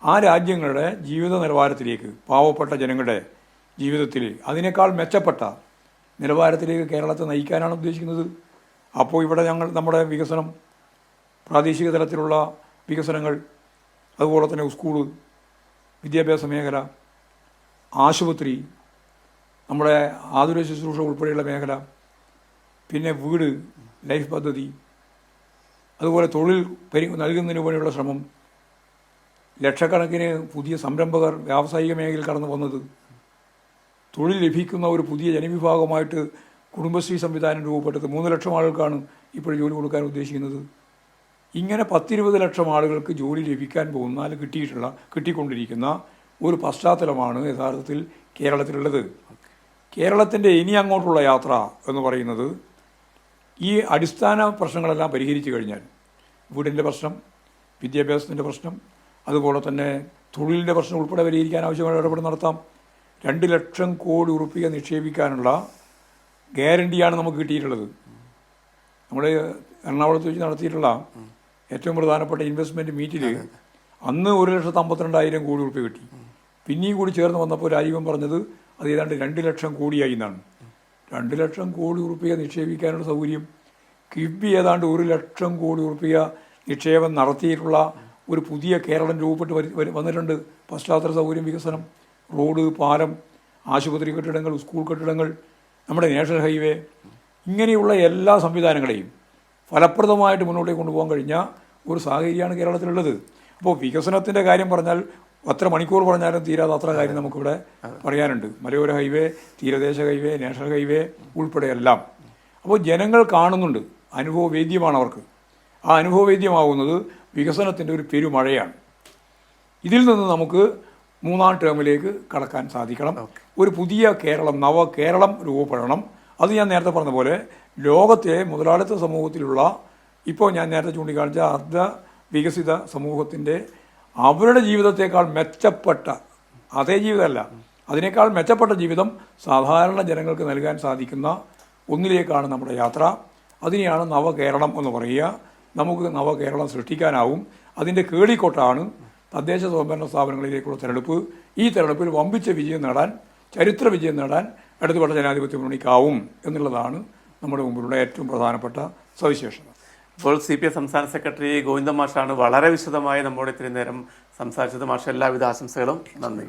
ആ രാജ്യങ്ങളുടെ ജീവിത നിലവാരത്തിലേക്ക്, പാവപ്പെട്ട ജനങ്ങളുടെ ജീവിതത്തിൽ അതിനേക്കാൾ മെച്ചപ്പെട്ട നിലവാരത്തിലേക്ക് കേരളത്തെ നയിക്കാനാണ് ഉദ്ദേശിക്കുന്നത്. അപ്പോൾ ഇവിടെ നമ്മുടെ വികസനം, പ്രാദേശിക തലത്തിലുള്ള വികസനങ്ങൾ, അതുപോലെ തന്നെ സ്കൂള്, വിദ്യാഭ്യാസ മേഖല, ആശുപത്രി, നമ്മുടെ ആതുര ശുശ്രൂഷ ഉൾപ്പെടെയുള്ള മേഖല, പിന്നെ വീട്, ലൈഫ് പദ്ധതി, അതുപോലെ തൊഴിൽ നൽകുന്നതിന് വേണ്ടിയുള്ള ശ്രമം, ലക്ഷക്കണക്കിന് പുതിയ സംരംഭകർ വ്യാവസായിക മേഖലയിൽ കടന്നു വന്നത്, തൊഴിൽ ലഭിക്കുന്ന ഒരു പുതിയ ജനവിഭാഗമായിട്ട് കുടുംബശ്രീ സംവിധാനം രൂപപ്പെട്ടത്, 3 ലക്ഷം ആളുകൾക്കാണ് ഇപ്പോൾ ജോലി കൊടുക്കാൻ ഉദ്ദേശിക്കുന്നത്. ഇങ്ങനെ 10-20 ലക്ഷം ആളുകൾക്ക് ജോലി ലഭിക്കാൻ പോകുന്ന, അല്ലെങ്കിൽ കിട്ടിക്കൊണ്ടിരിക്കുന്ന ഒരു പശ്ചാത്തലമാണ് യഥാർത്ഥത്തിൽ കേരളത്തിലുള്ളത്. കേരളത്തിൻ്റെ ഇനി അങ്ങോട്ടുള്ള യാത്ര എന്ന് പറയുന്നത് ഈ അടിസ്ഥാന പ്രശ്നങ്ങളെല്ലാം പരിഹരിച്ചു കഴിഞ്ഞാൽ, വീടിൻ്റെ പ്രശ്നം, വിദ്യാഭ്യാസത്തിൻ്റെ പ്രശ്നം, അതുപോലെ തന്നെ തൊഴിലിൻ്റെ പ്രശ്നം ഉൾപ്പെടെ പരിഹരിക്കാൻ ആവശ്യമായ ഇടപെടൽ നടത്താം. 2 ലക്ഷം കോടി രൂപ നിക്ഷേപിക്കാനുള്ള ഗ്യാരണ്ടിയാണ് നമുക്ക് കിട്ടിയിട്ടുള്ളത്. നമ്മൾ എറണാകുളത്ത് വെച്ച് നടത്തിയിട്ടുള്ള ഏറ്റവും പ്രധാനപ്പെട്ട ഇൻവെസ്റ്റ്മെൻറ്റ് മീറ്റിൽ അന്ന് 1,52,000 കോടി രൂപ കിട്ടി. പിന്നെയും കൂടി ചേർന്ന് വന്നപ്പോൾ രാജീവൻ പറഞ്ഞത് അത് ഏതാണ്ട് 2 ലക്ഷം കോടിയായി എന്നാണ്. 2 ലക്ഷം കോടി രൂപ നിക്ഷേപിക്കാനുള്ള സൗകര്യം, കിഫ്ബി ഏതാണ്ട് 1 ലക്ഷം കോടി രൂപ നിക്ഷേപം നടത്തിയിട്ടുള്ള ഒരു പുതിയ കേരളം രൂപപ്പെട്ട് വന്നിട്ടുണ്ട്. പശ്ചാത്തല സൗകര്യം വികസനം, റോഡ്, പാലം, ആശുപത്രി കെട്ടിടങ്ങൾ, സ്കൂൾ കെട്ടിടങ്ങൾ, നമ്മുടെ നാഷണൽ ഹൈവേ, ഇങ്ങനെയുള്ള എല്ലാ സംവിധാനങ്ങളെയും ഫലപ്രദമായിട്ട് മുന്നോട്ടേക്ക് കൊണ്ടുപോകാൻ കഴിഞ്ഞ ഒരു സാഹചര്യമാണ് കേരളത്തിലുള്ളത്. അപ്പോൾ വികസനത്തിൻ്റെ കാര്യം പറഞ്ഞാൽ അത്ര മണിക്കൂർ പറഞ്ഞാലും തീരാതെ അത്ര കാര്യം നമുക്കിവിടെ പറയാനുണ്ട്. മലയോര ഹൈവേ, തീരദേശ ഹൈവേ, നാഷണൽ ഹൈവേ ഉൾപ്പെടെയെല്ലാം. അപ്പോൾ ജനങ്ങൾ കാണുന്നുണ്ട്, അനുഭവവേദ്യമാണ് അവർക്ക്. ആ അനുഭവവേദ്യമാവുന്നത് വികസനത്തിൻ്റെ ഒരു പെരുമഴയാണ്. ഇതിൽ നിന്ന് നമുക്ക് 3ാം ടേമിലേക്ക് കടക്കാൻ സാധിക്കണം. ഒരു പുതിയ കേരളം, നവകേരളം രൂപപ്പെടണം. അത് ഞാൻ നേരത്തെ പറഞ്ഞ പോലെ ലോകത്തെ മുതലാളിത്ത സമൂഹത്തിലുള്ള, ഇപ്പോൾ ഞാൻ നേരത്തെ ചൂണ്ടിക്കാണിച്ച അർദ്ധ വികസിത സമൂഹത്തിൻ്റെ അവരുടെ ജീവിതത്തേക്കാൾ മെച്ചപ്പെട്ട, അതേ ജീവിതമല്ല, അതിനേക്കാൾ മെച്ചപ്പെട്ട ജീവിതം സാധാരണ ജനങ്ങൾക്ക് നൽകാൻ സാധിക്കുന്ന ഒന്നിലേക്കാണ് നമ്മുടെ യാത്ര. അതിനെയാണ് നവകേരളം എന്ന് പറയുക. നമുക്ക് നവകേരളം സൃഷ്ടിക്കാനാവും. അതിൻ്റെ കേളിക്കൊട്ടാണ് തദ്ദേശ സ്വയംഭരണ സ്ഥാപനങ്ങളിലേക്കുള്ള തെരഞ്ഞെടുപ്പ്. ഈ തെരഞ്ഞെടുപ്പിൽ വമ്പിച്ച വിജയം നേടാൻ, ചരിത്ര വിജയം നേടാൻ ഇടതുപക്ഷ ജനാധിപത്യ മുന്നണിക്കാവും എന്നുള്ളതാണ് നമ്മുടെ മുമ്പിലുള്ള ഏറ്റവും പ്രധാനപ്പെട്ട സവിശേഷത. ഇപ്പോൾ CPI സംസ്ഥാന സെക്രട്ടറി ഗോവിന്ദൻ മാഷാണ് വളരെ വിശദമായി നമ്മോട് ഇത്രയും നേരം സംസാരിച്ചത്. മാഷ, എല്ലാവിധ ആശംസകളും. നന്ദി.